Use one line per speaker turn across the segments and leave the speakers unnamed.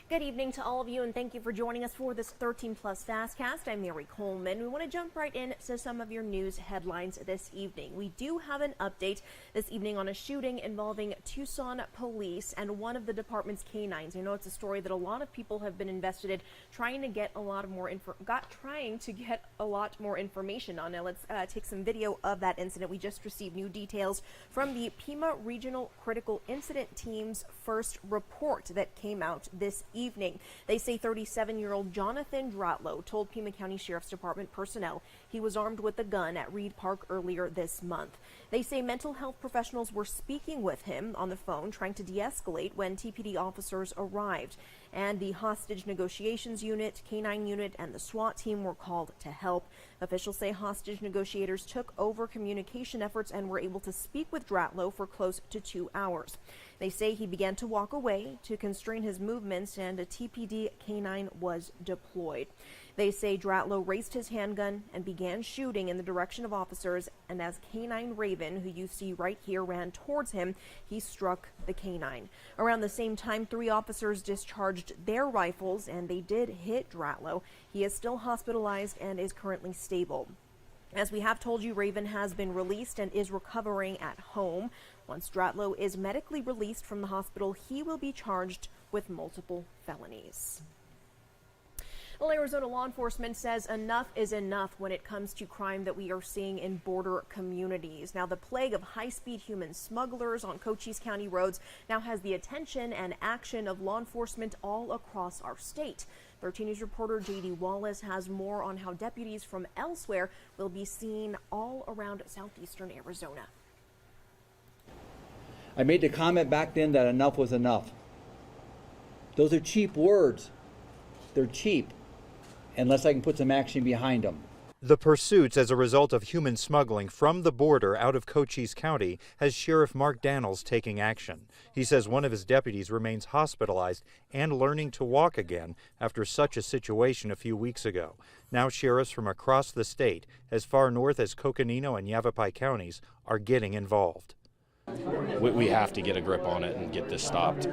Good evening to all of you, and thank you for joining us for this 13 Plus FastCast. I'm Mary Coleman. We want to jump right in to some of your news headlines this evening. We do have an update this evening on a shooting involving Tucson police and one of the department's canines. I know it's a story that a lot of people have been invested in, trying to get a lot more information on. Now let's take some video of that incident. We just received new details from the Pima Regional Critical Incident Team's first report that came out this evening. They say 37-year-old Jonathan Dratlow told Pima County Sheriff's Department personnel he was armed with a gun at Reed Park earlier this month. They say mental health professionals were speaking with him on the phone, trying to de-escalate when TPD officers arrived. And the hostage negotiations unit, K-9 unit, and the SWAT team were called to help. Officials say hostage negotiators took over communication efforts and were able to speak with Dratlow for close to 2 hours. They say he began to walk away to constrain his movements, and a TPD K-9 was deployed. They say Dratlow raised his handgun and began shooting in the direction of officers, and as K-9 Raven, who you see right here, ran towards him, he struck the K-9. Around the same time, 3 officers discharged their rifles, and they did hit Dratlow. He is still hospitalized and is currently stable. As we have told you, Raven has been released and is recovering at home. Once Dratlow is medically released from the hospital, he will be charged with multiple felonies. Well, Arizona law enforcement says enough is enough when it comes to crime that we are seeing in border communities. Now, the plague of high-speed human smugglers on Cochise County roads now has the attention and action of law enforcement all across our state. 13 News reporter J.D. Wallace has more on how deputies from elsewhere will be seen all around southeastern Arizona.
I made the comment back then that enough was enough. Those are cheap words. They're cheap, unless I can put some action behind them.
The pursuits as a result of human smuggling from the border out of Cochise County has Sheriff Mark Daniels taking action. He says one of his deputies remains hospitalized and learning to walk again after such a situation a few weeks ago. Now sheriffs from across the state, as far north as Coconino and Yavapai counties, are getting involved.
We have to get a grip on it and get this stopped.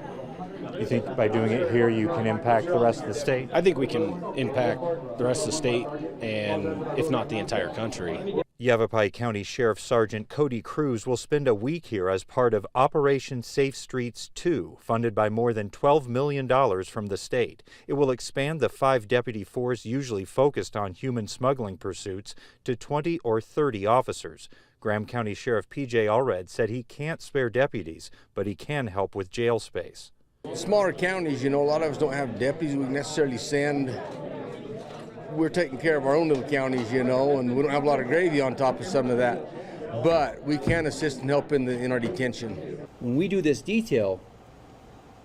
You think by doing it here you can impact the rest of the state?
I think we can impact the rest of the state and if not the entire country.
Yavapai County Sheriff Sergeant Cody Cruz will spend a week here as part of Operation Safe Streets 2, funded by more than $12 million from the state. It will expand the 5-deputy force usually focused on human smuggling pursuits to 20 or 30 officers. Graham County Sheriff P.J. Allred said he can't spare deputies, but he can help with jail space.
Smaller counties, a lot of us don't have deputies we can necessarily send. We're taking care of our own little counties, and we don't have a lot of gravy on top of some of that. But we can assist and help in our detention.
When we do this detail,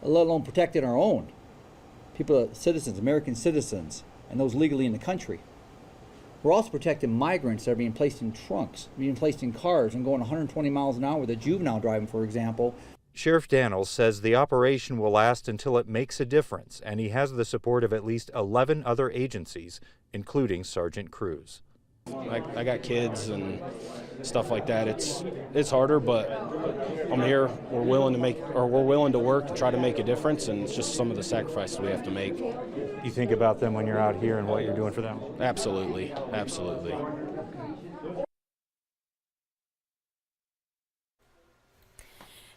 let alone protecting our own, people, citizens, American citizens, and those legally in the country, we're also protecting migrants that are being placed in trunks, being placed in cars and going 120 miles an hour with a juvenile driving, for example.
Sheriff Daniels says the operation will last until it makes a difference, and he has the support of at least 11 other agencies, including Sergeant Cruz.
I got kids and stuff like that. It's harder, but I'm here. We're willing to work to try to make a difference, and it's just some of the sacrifices we have to make.
You think about them when you're out here and what you're doing for them?
Absolutely, absolutely.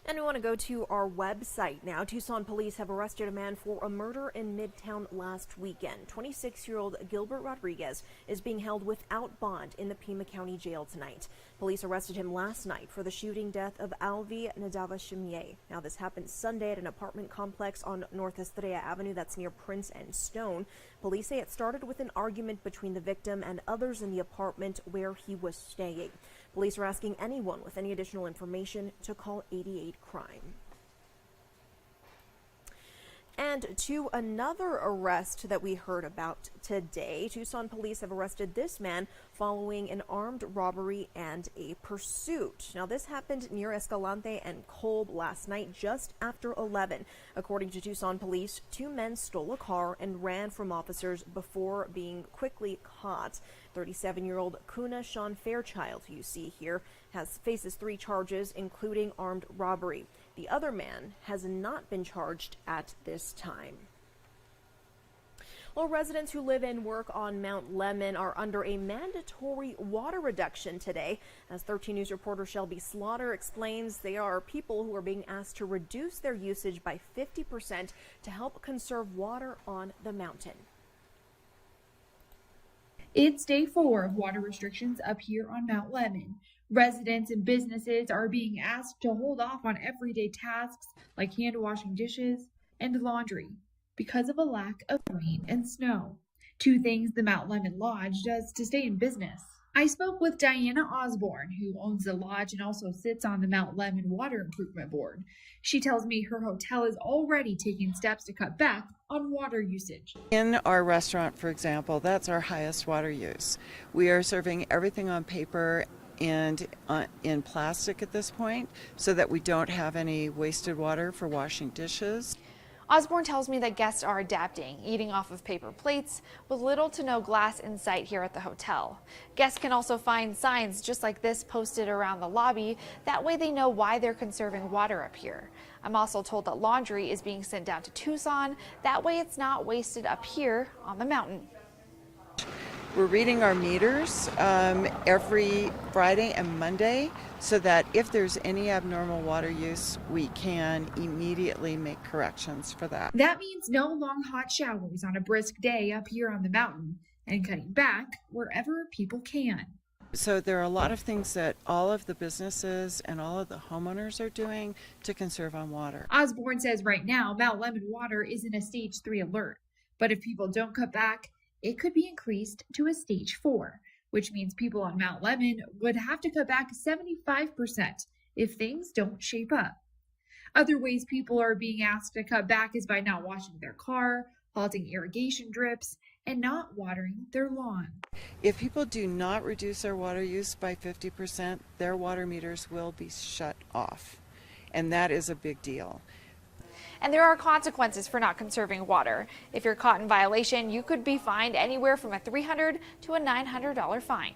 And we want to go to our website now. Tucson police have arrested a man for a murder in Midtown last weekend. 26-year-old Gilbert Rodriguez is being held without bond in the Pima County Jail tonight. Police arrested him last night for the shooting death of Alvi Nadavashimye. Now, this happened Sunday at an apartment complex on North Estrella Avenue that's near Prince and Stone. Police say it started with an argument between the victim and others in the apartment where he was staying. Police are asking anyone with any additional information to call 88 Crime. And to another arrest that we heard about today, Tucson police have arrested this man following an armed robbery and a pursuit. Now, this happened near Escalante and Kolb last night just after 11. According to Tucson police, 2 men stole a car and ran from officers before being quickly caught. 37-year-old Kuna Sean Fairchild, who you see here, faces 3 charges, including armed robbery. The other man has not been charged at this time. Well, residents who live and work on Mount Lemmon are under a mandatory water reduction today. As 13 News reporter Shelby Slaughter explains, there are people who are being asked to reduce their usage by 50% to help conserve water on the mountain.
It's day 4 of water restrictions up here on Mount Lemmon. Residents and businesses are being asked to hold off on everyday tasks like hand washing dishes and laundry because of a lack of rain and snow. 2 things the Mount Lemmon Lodge does to stay in business. I spoke with Diana Osborne, who owns the lodge and also sits on the Mount Lemmon Water Improvement Board. She tells me her hotel is already taking steps to cut back on water usage.
In our restaurant, for example, that's our highest water use. We are serving everything on paper and in plastic at this point so that we don't have any wasted water for washing dishes.
Osborne tells me that guests are adapting, eating off of paper plates with little to no glass in sight here at the hotel. Guests can also find signs just like this posted around the lobby. That way they know why they're conserving water up here. I'm also told that laundry is being sent down to Tucson. That way it's not wasted up here on the mountain.
We're reading our meters every Friday and Monday so that if there's any abnormal water use, we can immediately make corrections for that.
That means no long hot showers on a brisk day up here on the mountain and cutting back wherever people can.
So there are a lot of things that all of the businesses and all of the homeowners are doing to conserve on water.
Osborne says right now Mount Lemmon water is in a stage 3 alert, but if people don't cut back, it could be increased to a stage 4, which means people on Mount Lemmon would have to cut back 75% if things don't shape up. Other ways people are being asked to cut back is by not washing their car, halting irrigation drips, and not watering their lawn.
If people do not reduce their water use by 50%, their water meters will be shut off, and that is a big deal.
And there are consequences for not conserving water. If you're caught in violation, you could be fined anywhere from a $300 to a $900 fine.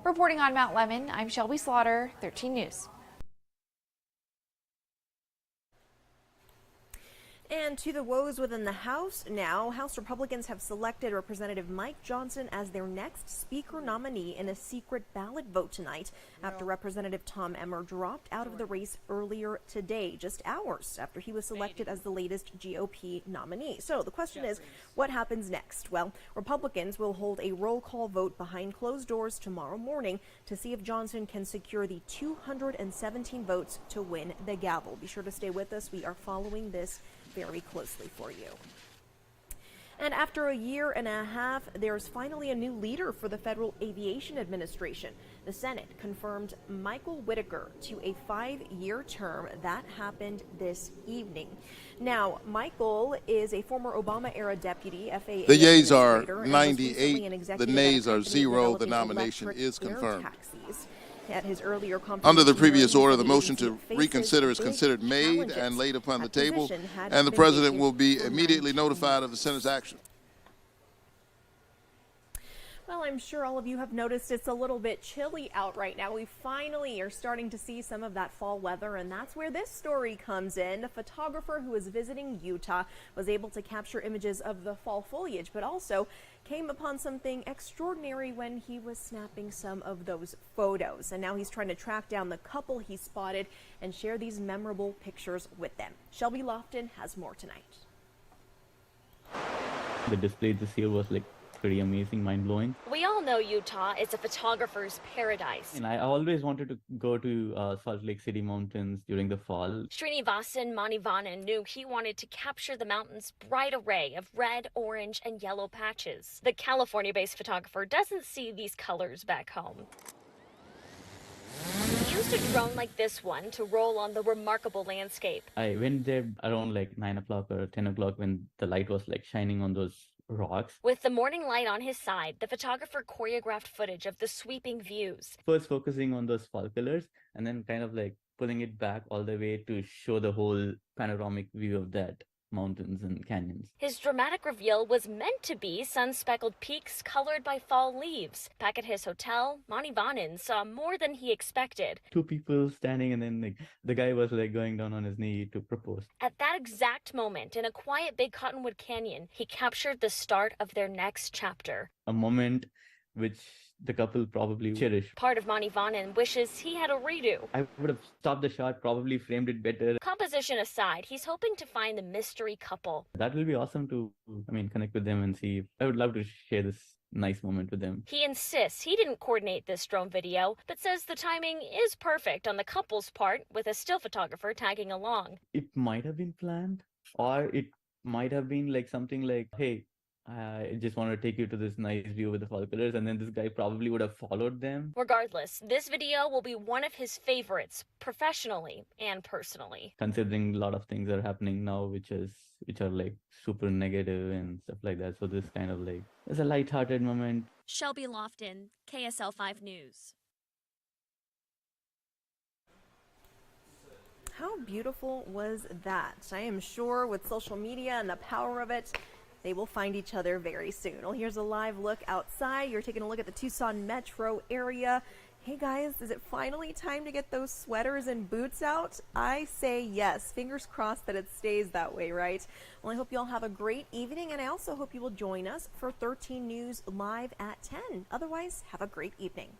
Reporting on Mount Lemmon, I'm Shelby Slaughter, 13 News.
And to the woes within the House now, House Republicans have selected Representative Mike Johnson as their next Speaker nominee in a secret ballot vote tonight after Representative Tom Emmer dropped out of the race earlier today, just hours after he was selected as the latest GOP nominee. So the question is, what happens next? Well, Republicans will hold a roll call vote behind closed doors tomorrow morning to see if Johnson can secure the 217 votes to win the gavel. Be sure to stay with us. We are following this very closely for you. And after a year and a half, there's finally a new leader for the Federal Aviation Administration. The Senate confirmed Michael Whitaker to a 5-year term. That happened this evening. Now, Michael is a former Obama-era deputy FAA.
The yeas are 98, the nays are 0. The nomination is confirmed.
At his earlier
Under the previous order, the motion to reconsider is considered made and laid upon the table, and the President will be immediately notified of the Senate's action.
Well, I'm sure all of you have noticed it's a little bit chilly out right now. We finally are starting to see some of that fall weather, and that's where this story comes in. A photographer who was visiting Utah was able to capture images of the fall foliage, but also came upon something extraordinary when he was snapping some of those photos. And now he's trying to track down the couple he spotted and share these memorable pictures with them. Shelby Lofton has more tonight.
The display this year was pretty amazing, mind-blowing.
We all know Utah is a photographer's paradise.
And I always wanted to go to Salt Lake City mountains during the fall.
Srinivasan Manivanan knew he wanted to capture the mountain's bright array of red, orange, and yellow patches. The California-based photographer doesn't see these colors back home. He used a drone like this one to roll on the remarkable landscape.
I went there around 9 o'clock or 10 o'clock when the light was shining on those rocks.
With the morning light on his side, the photographer choreographed footage of the sweeping views.
First focusing on those fall colors and then kind of pulling it back all the way to show the whole panoramic view of that. mountains and canyons.
His dramatic reveal was meant to be sun-speckled peaks colored by fall leaves. Back at his hotel, Monty Vanen saw more than he expected.
Two people standing, and then the guy was going down on his knee to propose.
At that exact moment, in a quiet Big Cottonwood Canyon, he captured the start of their next chapter.
A moment which the couple probably cherish.
Part of Monty Vanen wishes he had a redo.
I would have stopped the shot, probably framed it better.
Composition aside, he's hoping to find the mystery couple.
That will be awesome to, connect with them and see. I would love to share this nice moment with them.
He insists he didn't coordinate this drone video, but says the timing is perfect on the couple's part, with a still photographer tagging along.
It might have been planned, or it might have been something like, hey, I just want to take you to this nice view with the fall colors, and then this guy probably would have followed them.
Regardless, this video will be one of his favorites, professionally and personally.
Considering a lot of things are happening now, which are super negative and stuff like that. So this kind of it's a lighthearted moment.
Shelby Lofton, KSL 5 News.
How beautiful was that? I am sure with social media and the power of it, they will find each other very soon. Well, here's a live look outside. You're taking a look at the Tucson metro area. Hey guys, is it finally time to get those sweaters and boots out? I say yes. Fingers crossed that it stays that way, right? Well, I hope you all have a great evening, and I also hope you will join us for 13 News Live at 10. Otherwise, have a great evening.